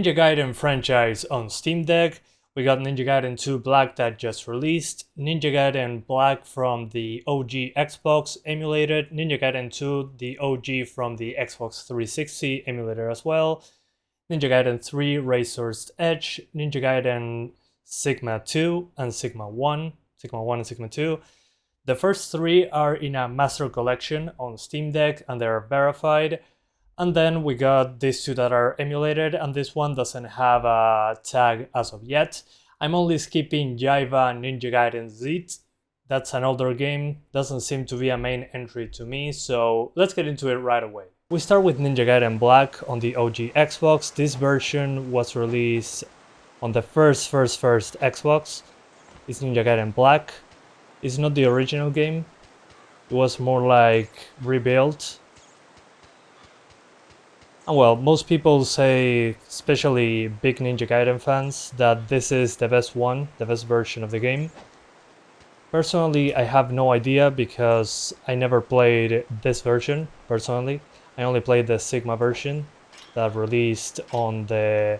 Ninja Gaiden franchise on Steam Deck. We got Ninja Gaiden 2 Black that just released, Ninja Gaiden Black from the OG Xbox emulated, Ninja Gaiden 2, the OG from the Xbox 360 emulator as well, Ninja Gaiden 3 Razor's Edge, Ninja Gaiden Sigma 2 and Sigma 1, Sigma 1 and Sigma 2. The first three are in a master collection on Steam Deck and they're verified. And then we got these two that are emulated, and this one doesn't have a tag as of yet. I'm only skipping Jaiba Ninja Gaiden Z. That's an older game, doesn't seem to be a main entry to me, so let's get into it right away. We start with Ninja Gaiden Black on the OG Xbox. This version was released on the first Xbox. It's Ninja Gaiden Black. It's not the original game. It was more like rebuilt. And well, most people say, especially big Ninja Gaiden fans, that this is the best one, the best version of the game. Personally, I have no idea because I never played this version, personally. I only played the Sigma version that released on the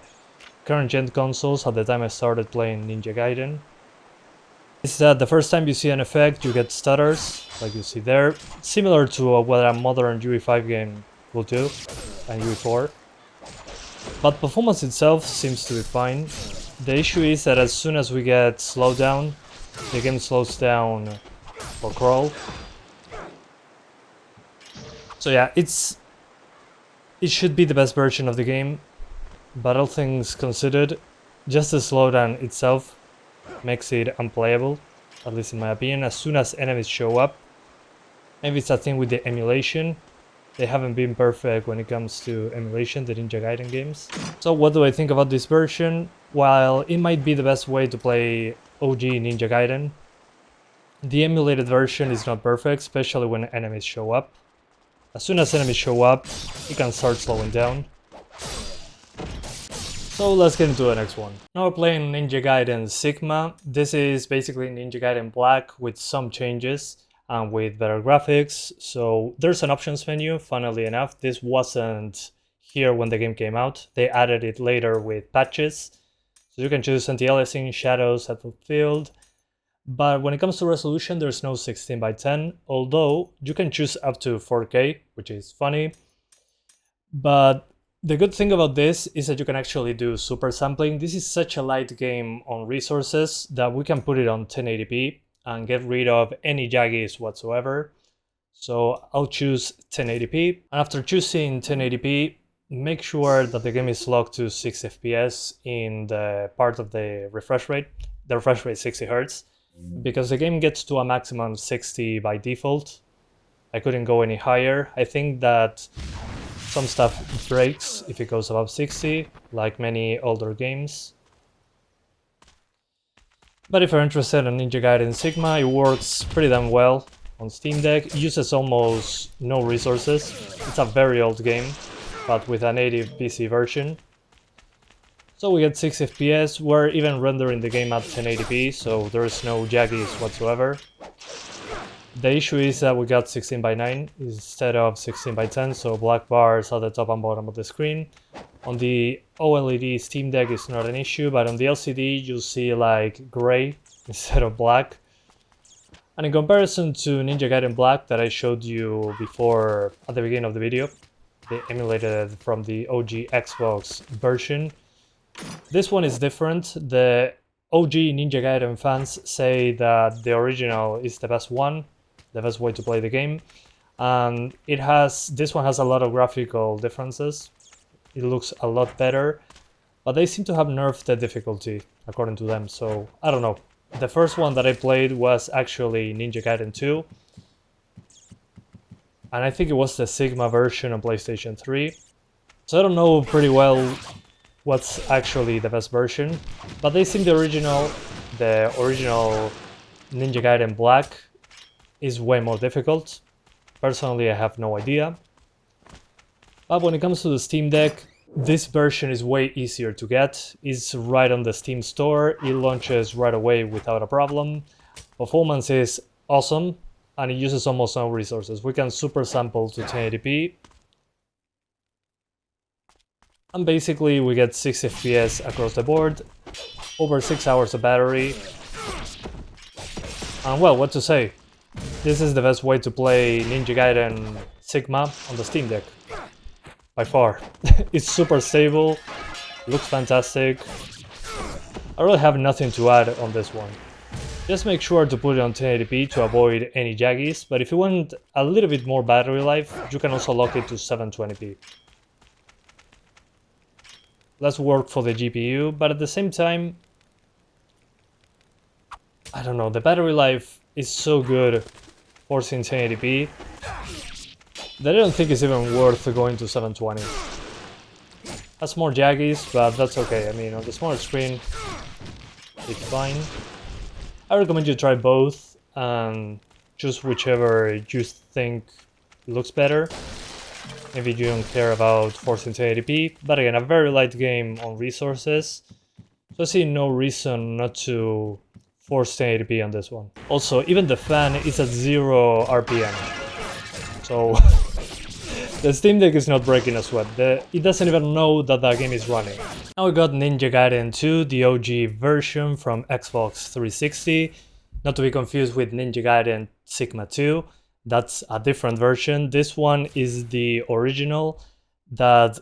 current gen consoles at the time I started playing Ninja Gaiden. Is that the first time you see an effect, you get stutters, like you see there, similar to what a modern UE5 game will do, and UE4. But performance itself seems to be fine. The issue is that as soon as we get slowed down, the game slows down for crawl. So yeah, it should be the best version of the game, but all things considered, just the slowdown itself makes it unplayable, at least in my opinion. As soon as enemies show up, maybe it's a thing with the emulation. They haven't been perfect when it comes to emulation, the Ninja Gaiden games. So what do I think about this version? While it might be the best way to play OG Ninja Gaiden, the emulated version is not perfect, especially when enemies show up. As soon as enemies show up, it can start slowing down. So let's get into the next one. Now we're playing Ninja Gaiden Sigma. This is basically Ninja Gaiden Black with some changes and with better graphics. So there's an options menu, funnily enough. This wasn't here when the game came out. They added it later with patches. So you can choose anti-aliasing, shadows, depth of field. But when it comes to resolution, there's no 16:10, although you can choose up to 4K, which is funny. But the good thing about this is that you can actually do super sampling. This is such a light game on resources that we can put it on 1080p and get rid of any jaggies whatsoever. So I'll choose 1080p. And after choosing 1080p, make sure that the game is locked to 6 FPS in the part of the refresh rate. The refresh rate is 60 Hz, because the game gets to a maximum 60 by default. I couldn't go any higher. I think that some stuff breaks if it goes above 60, like many older games. But if you're interested in Ninja Gaiden Sigma, it works pretty damn well on Steam Deck. It uses almost no resources. It's a very old game, but with a native PC version. So we get 6 FPS. We're even rendering the game at 1080p, so there's no jaggies whatsoever. The issue is that we got 16:9 instead of 16:10, so black bars at the top and bottom of the screen. On the OLED Steam Deck it's not an issue, but on the LCD you'll see like gray instead of black. And in comparison to Ninja Gaiden Black that I showed you before at the beginning of the video, they emulated from the OG Xbox version, this one is different. The OG Ninja Gaiden fans say that the original is the best one, the best way to play the game, and this one has a lot of graphical differences. It looks a lot better, but they seem to have nerfed the difficulty according to them, so I don't know. The first one that I played was actually Ninja Gaiden 2, and I think it was the Sigma version on PlayStation 3, so I don't know pretty well what's actually the best version, but they seem the original Ninja Gaiden Black is way more difficult. Personally, I have no idea. But when it comes to the Steam Deck, this version is way easier to get. It's right on the Steam store. It launches right away without a problem. Performance is awesome, and it uses almost no resources. We can super sample to 1080p. And basically we get 60 FPS across the board, over 6 hours of battery. And well, what to say? This is the best way to play Ninja Gaiden Sigma on the Steam Deck. By far. It's super stable, looks fantastic. I really have nothing to add on this one. Just make sure to put it on 1080p to avoid any jaggies, but if you want a little bit more battery life, you can also lock it to 720p. Less work for the GPU, but at the same time, I don't know, the battery life is so good forcing 1080p that I don't think it's even worth going to 720. Has more jaggies, but that's okay. I mean, on the smaller screen, it's fine. I recommend you try both and choose whichever you think looks better. Maybe you don't care about forcing 1080p, but again, a very light game on resources, so I see no reason not to force 1080p on this one. Also, even the fan is at 0 RPM, so the Steam Deck is not breaking a sweat. It doesn't even know that the game is running. Now we got Ninja Gaiden 2, the OG version from Xbox 360, not to be confused with Ninja Gaiden Sigma 2. That's a different version. This one is the original that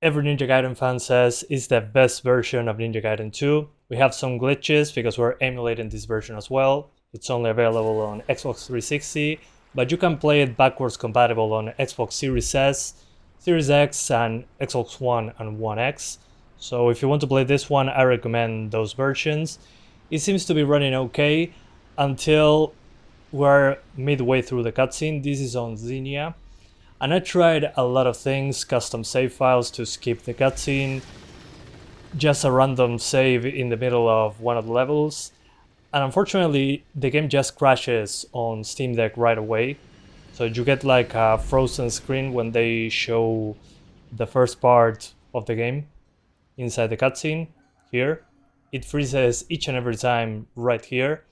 every Ninja Gaiden fan says is the best version of Ninja Gaiden 2. We have some glitches because we're emulating this version as well. It's only available on Xbox 360, but you can play it backwards compatible on Xbox Series S, Series X, and Xbox One and One X. So if you want to play this one, I recommend those versions. It seems to be running okay until we're midway through the cutscene. This is on Xenia, and I tried a lot of things, custom save files to skip the cutscene, just a random save in the middle of one of the levels, and unfortunately the game just crashes on Steam Deck right away. So you get like a frozen screen when they show the first part of the game inside the cutscene here. It freezes each and every time right here.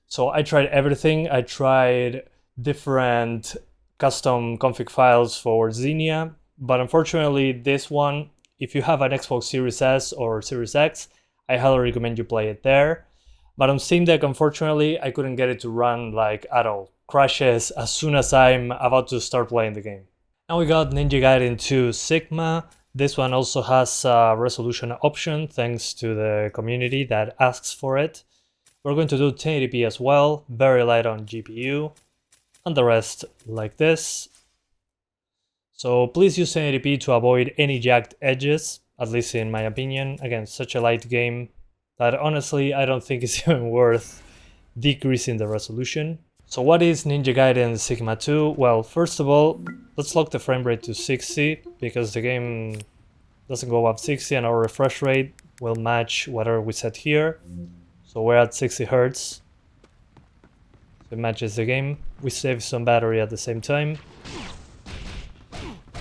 So I tried everything. I tried different custom config files for Xenia, but unfortunately this one, if you have an Xbox Series S or Series X, I highly recommend you play it there. But on Steam Deck, unfortunately, I couldn't get it to run like at all. Crashes as soon as I'm about to start playing the game. Now we got Ninja Gaiden 2 Sigma. This one also has a resolution option thanks to the community that asks for it. We're going to do 1080p as well, very light on GPU, and the rest like this. So please use 1080p to avoid any jagged edges, at least in my opinion. Again, such a light game that honestly I don't think it's even worth decreasing the resolution. So what is Ninja Gaiden Sigma 2? Well, first of all, let's lock the frame rate to 60 because the game doesn't go up 60 and our refresh rate will match whatever we set here. So we're at 60 Hz. It matches the game. We save some battery at the same time.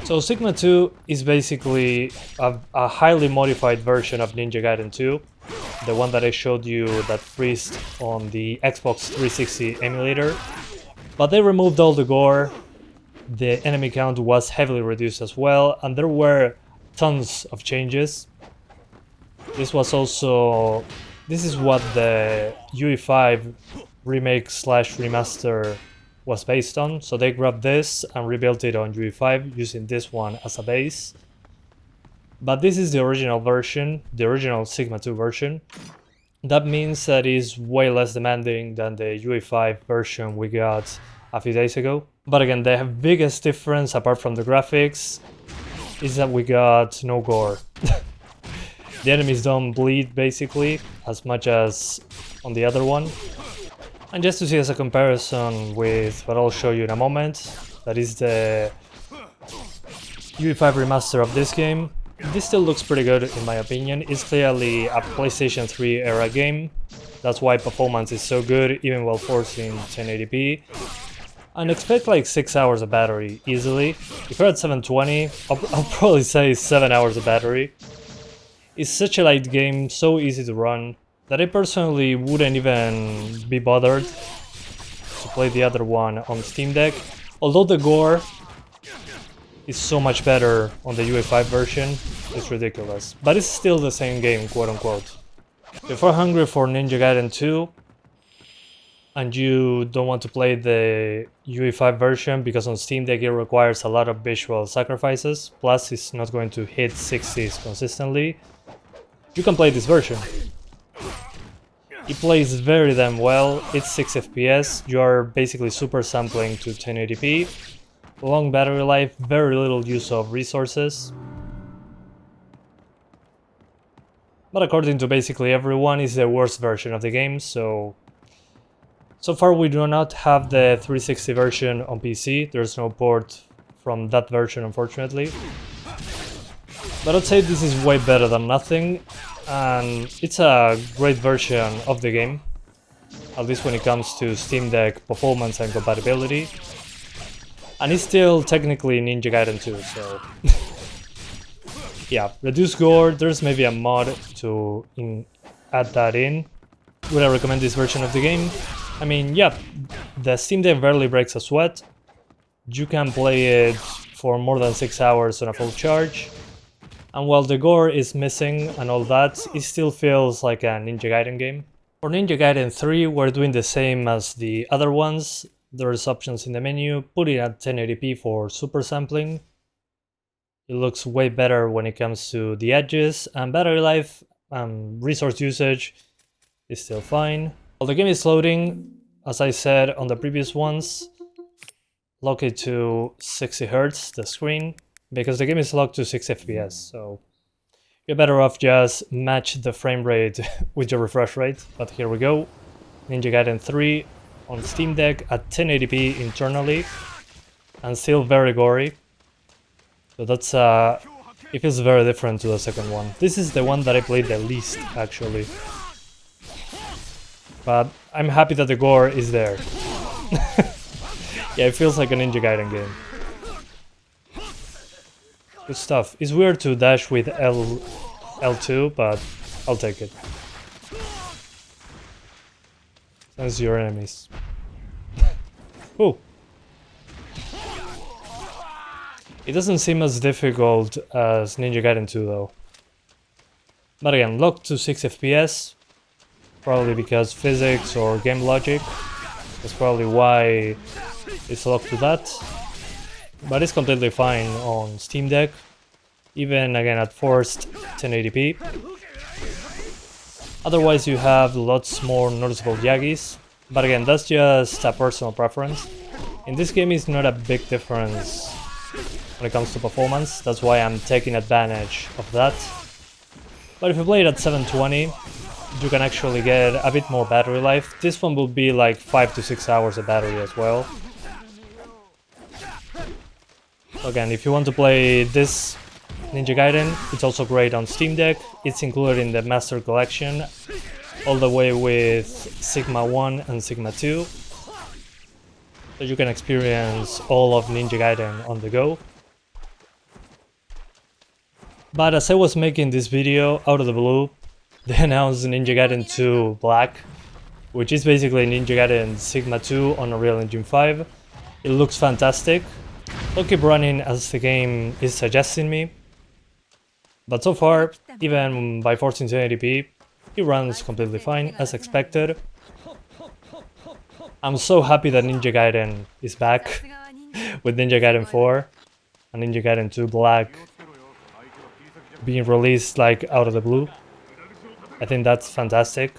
So Sigma 2 is basically a highly modified version of Ninja Gaiden 2. The one that I showed you that freezed on the Xbox 360 emulator. But they removed all the gore. The enemy count was heavily reduced as well. And there were tons of changes. This is what the UE5 remake / remaster was based on. So they grabbed this and rebuilt it on UE5 using this one as a base. But this is the original version, the original Sigma 2 version. That means that it's way less demanding than the UE5 version we got a few days ago. But again, the biggest difference apart from the graphics is that we got no gore. The enemies don't bleed basically as much as on the other one. And just to see as a comparison with what I'll show you in a moment, that is the UE5 remaster of this game. This still looks pretty good in my opinion. It's clearly a PlayStation 3 era game. That's why performance is so good even while forcing 1080p. And expect like 6 hours of battery easily. If you're at 720, I'll probably say 7 hours of battery. It's such a light game, so easy to run, that I personally wouldn't even be bothered to play the other one on Steam Deck. Although the gore is so much better on the UE5 version, it's ridiculous. But it's still the same game, quote unquote. If you're hungry for Ninja Gaiden 2, and you don't want to play the UE5 version because on Steam Deck it requires a lot of visual sacrifices, plus it's not going to hit 60s consistently, you can play this version. It plays very damn well, it's 6 FPS, you are basically super sampling to 1080p, long battery life, very little use of resources. But according to basically everyone, it's the worst version of the game, so far we do not have the 360 version on PC, there's no port from that version unfortunately. But I'd say this is way better than nothing, and it's a great version of the game, at least when it comes to Steam Deck performance and compatibility. And it's still technically Ninja Gaiden 2, so yeah, reduce gore, there's maybe a mod to add that in. Would I recommend this version of the game? I mean, yeah, the Steam Deck barely breaks a sweat. You can play it for more than 6 hours on a full charge. And while the gore is missing and all that, it still feels like a Ninja Gaiden game. For Ninja Gaiden 3, we're doing the same as the other ones. There's options in the menu, put it at 1080p for super sampling. It looks way better when it comes to the edges, and battery life and resource usage is still fine. While the game is loading, as I said on the previous ones, lock it to 60 Hz, the screen, because the game is locked to 6 FPS, so you're better off just match the frame rate with your refresh rate. But here we go, Ninja Gaiden 3 on Steam Deck at 1080p internally, and still very gory. So that's it feels very different to the second one. This is the one that I played the least, actually. But I'm happy that the gore is there. Yeah, it feels like a Ninja Gaiden game. Good stuff. It's weird to dash with L2, but I'll take it. Sense your enemies. Ooh. It doesn't seem as difficult as Ninja Gaiden 2 though. But again, locked to 6 FPS. Probably because physics or game logic. That's probably why it's locked to that. But it's completely fine on Steam Deck. Even again at forced 1080p. Otherwise you have lots more noticeable yaggies. But again, that's just a personal preference. In this game it's not a big difference when it comes to performance. That's why I'm taking advantage of that. But if you play it at 720, you can actually get a bit more battery life. This one will be like 5 to 6 hours of battery as well. Again, if you want to play this Ninja Gaiden, it's also great on Steam Deck. It's included in the Master Collection, all the way with Sigma 1 and Sigma 2. So you can experience all of Ninja Gaiden on the go. But as I was making this video, out of the blue, they announced Ninja Gaiden 2 Black, which is basically Ninja Gaiden Sigma 2 on Unreal Engine 5. It looks fantastic. I'll keep running as the game is suggesting me. But so far, even by forcing 1080p, it runs completely fine, as expected. I'm so happy that Ninja Gaiden is back with Ninja Gaiden 4 and Ninja Gaiden 2 Black being released like out of the blue. I think that's fantastic.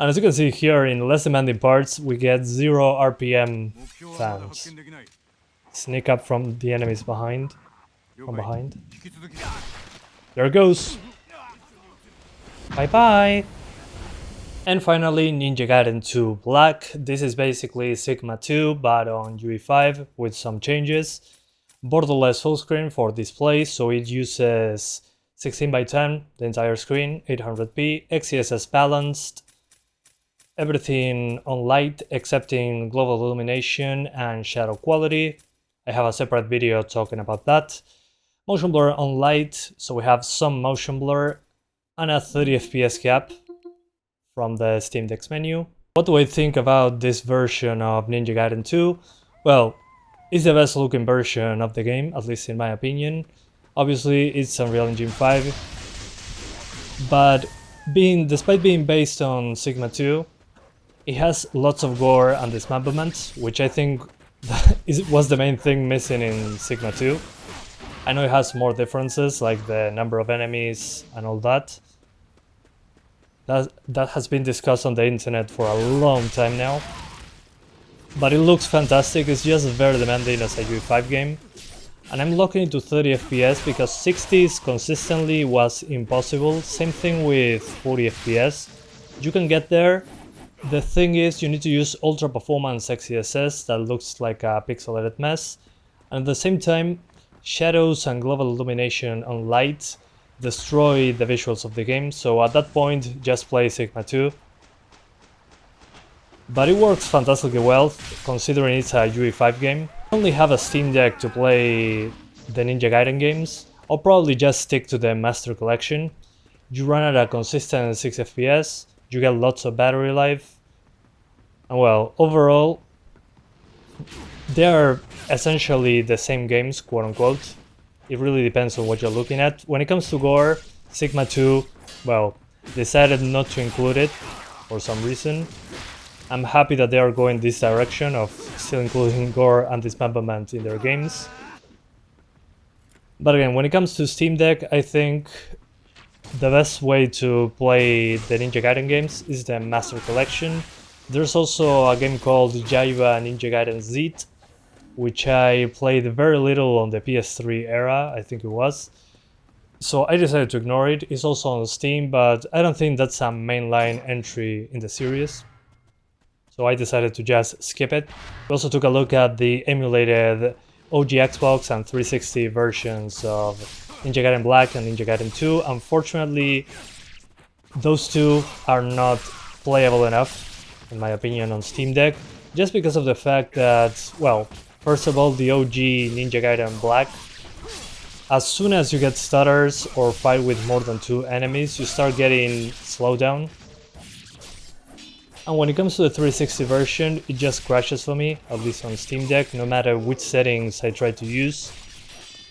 And as you can see here, in less demanding parts, we get 0 RPM fans. Sneak up from the enemies behind. From behind. There it goes. Bye bye. And finally, Ninja Gaiden 2 Black. This is basically Sigma 2, but on UE5 with some changes. Borderless full screen for display, so it uses 16:10, the entire screen, 800p, XeSS balanced, everything on Lite excepting global illumination and shadow quality. I have a separate video talking about that. Motion blur on Lite, so we have some motion blur and a 30 FPS cap from the Steam Deck's menu. What do I think about this version of Ninja Gaiden 2? Well, It's the best looking version of the game, at least in my opinion. Obviously, it's Unreal Engine 5, but despite being based on Sigma 2, it has lots of gore and dismemberment, which I think was the main thing missing in Sigma 2. I know it has more differences, like the number of enemies and all that. That has been discussed on the internet for a long time now. But it looks fantastic. It's just very demanding as a UE5 game. And I'm locking it to 30 FPS because 60s consistently was impossible. Same thing with 40 FPS. You can get there. The thing is, you need to use ultra performance XeSS that looks like a pixelated mess. And at the same time, shadows and global illumination on Lite destroy the visuals of the game. So at that point, just play Sigma 2. But it works fantastically well, considering it's a UE5 game. I only have a Steam Deck to play the Ninja Gaiden games. I'll probably just stick to the Master Collection. You run at a consistent 6 FPS, you get lots of battery life, and well, overall, they are essentially the same games, quote unquote. It really depends on what you're looking at. When it comes to gore, Sigma 2, well, decided not to include it for some reason. I'm happy that they are going this direction of still including gore and dismemberment in their games. But again, when it comes to Steam Deck, I think the best way to play the Ninja Gaiden games is the Master Collection. There's also a game called Yerba Ninja Gaiden Z, which I played very little on the PS3 era, I think it was. So I decided to ignore it. It's also on Steam, but I don't think that's a mainline entry in the series. So I decided to just skip it. We also took a look at the emulated OG Xbox and 360 versions of Ninja Gaiden Black and Ninja Gaiden 2. Unfortunately, those two are not playable enough, in my opinion, on Steam Deck, just because of the fact that, well, first of all, the OG Ninja Gaiden Black, as soon as you get stutters or fight with more than 2 enemies, you start getting slowdown. And when it comes to the 360 version, it just crashes for me, at least on Steam Deck, no matter which settings I try to use.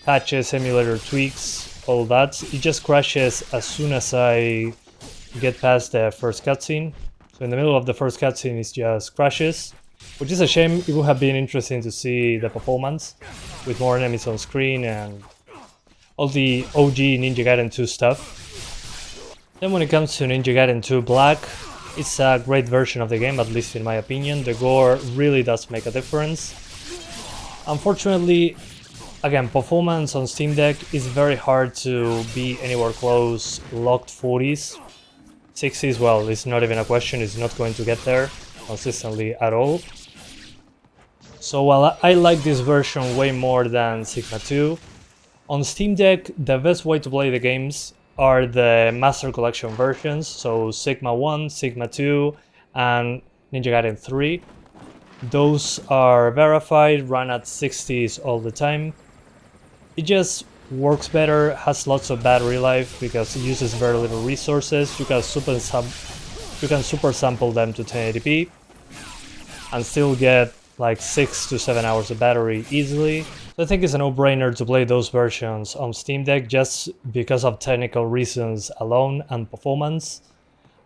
Patches, emulator tweaks, all that. It just crashes as soon as I get past the first cutscene. So in the middle of the first cutscene, it just crashes, which is a shame. It would have been interesting to see the performance with more enemies on screen and all the OG Ninja Gaiden 2 stuff. Then when it comes to Ninja Gaiden 2 Black, it's a great version of the game, at least in my opinion. The gore really does make a difference. Unfortunately, again, performance on Steam Deck is very hard to be anywhere close locked 40s. 60s, well, it's not even a question, it's not going to get there consistently at all. So while I like this version way more than Sigma 2, on Steam Deck, the best way to play the games are the Master Collection versions, so Sigma 1, Sigma 2, and Ninja Gaiden 3. Those are verified, run at 60s all the time. It just works better, has lots of battery life because it uses very little resources. You can super sample them to 1080p and still get like 6 to 7 hours of battery easily. So I think it's a no-brainer to play those versions on Steam Deck just because of technical reasons alone and performance.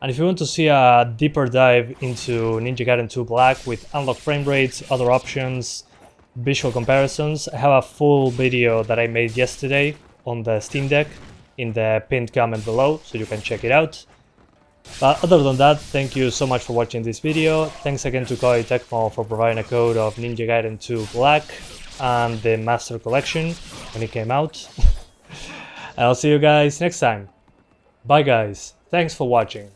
And if you want to see a deeper dive into Ninja Gaiden 2 Black with unlocked frame rates, other options, visual comparisons, I have a full video that I made yesterday on the Steam Deck in the pinned comment below, so you can check it out. But other than that, thank you so much for watching this video. Thanks again to KOEI TECMO for providing a code of Ninja Gaiden 2 Black and the Master Collection when it came out. And I'll see you guys next time. Bye guys, thanks for watching.